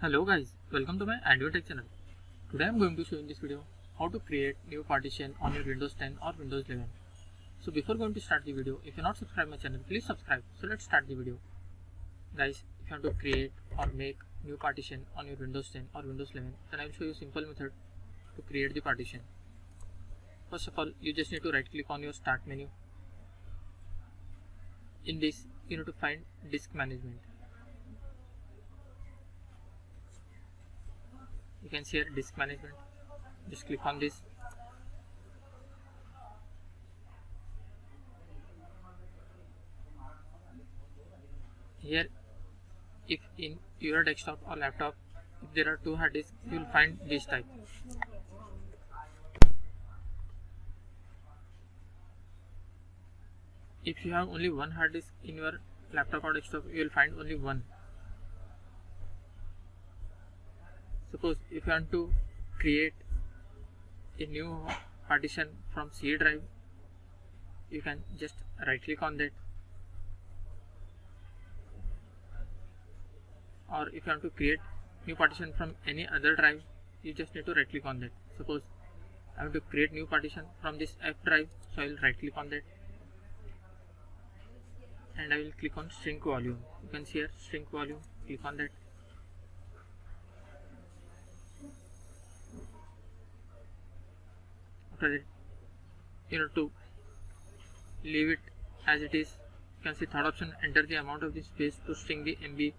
Hello guys, welcome to my Android Tech channel. Today I am going to show in this video how to create new partition on your Windows 10 or Windows 11. So before going to start the video, if you are not subscribed my channel, please subscribe. So let's start the video. Guys, if you want to create or make new partition on your Windows 10 or Windows 11, then I will show you a simple method to create the partition. First of all, you just need to right click on your start menu. In this, you need to find disk management. You can see here disk management. Just click on this. Here, if in your desktop or laptop, if there are two hard disks, you will find this type. If you have only one hard disk in your laptop or desktop, you will find only one. Suppose if you want to create a new partition from C drive, you can just right click on that. Or if you want to create new partition from any other drive, you just need to right click on that. Suppose I want to create new partition from this F drive, so I will right click on that and I will click on shrink volume. You can see here shrink volume, click on that. After that, you need to leave it as it is. You can see third option, enter the amount of the space to shrink the MB.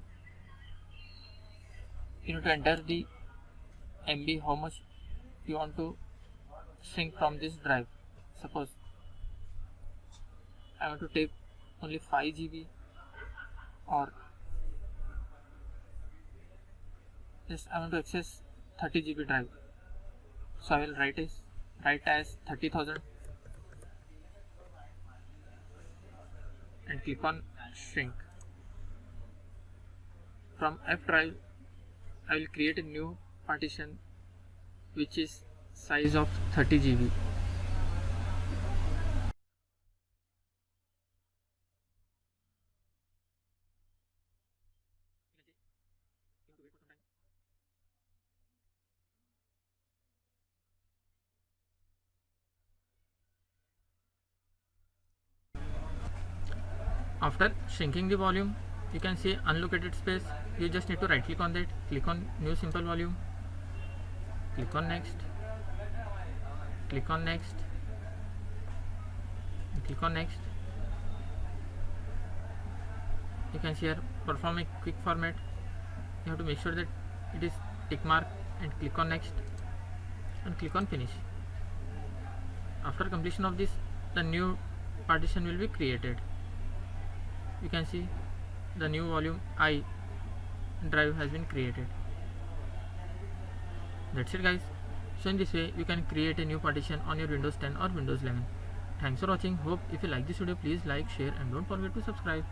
You need to enter the MB, how much you want to shrink from this drive. Suppose I want to take only 5 GB or just I want to access 30 GB drive. So I will write as 30,000 and click on shrink. From F drive, I will create a new partition which is size of 30 GB. After shrinking the volume, you can see unallocated space. You just need to right click on that, click on new simple volume, click on next, click on next, click on next. You can see here perform a quick format. You have to make sure that it is tick mark and click on next and click on finish. After completion of this, the new partition will be created. You can see the new volume I drive has been created. That's it guys. So in this way you can create a new partition on your Windows 10 or Windows 11. Thanks for watching. Hope if you like this video, please like, share and don't forget to subscribe.